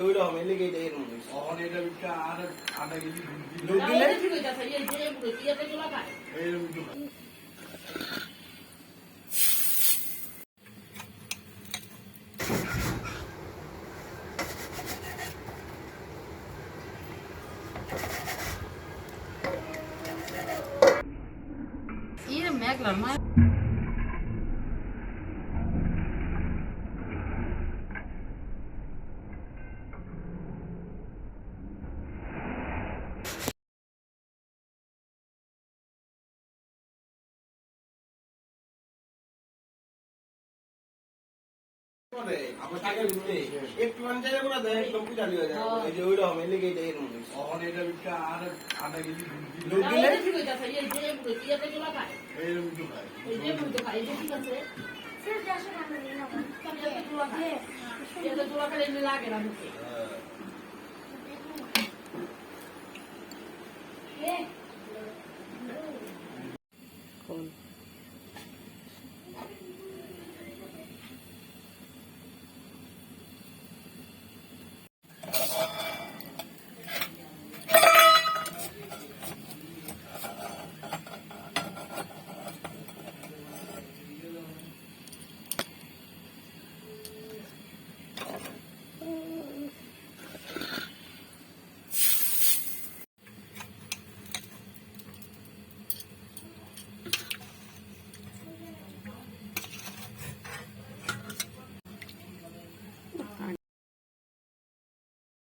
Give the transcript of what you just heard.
ওইটা হবে লেগে এটা এরকম হইছে অহন এটা বিটা আধা কেজি দুধ দিলে এরকম একটু খাই। Ihr Merkler, mein. করে আবার টাকা দিতে একটু মান চাইলে করে দেয় একদম পিটালি হয়ে যায় এই যে ওইটা হবে লেগে এটা এরকম হইছে অহন এটা বিটা আধা কেজি দুধ দিলে এরকম একটু খাই। Você já achou que a menina? Cadê a tua? Cadê a tua? Cadê a tua?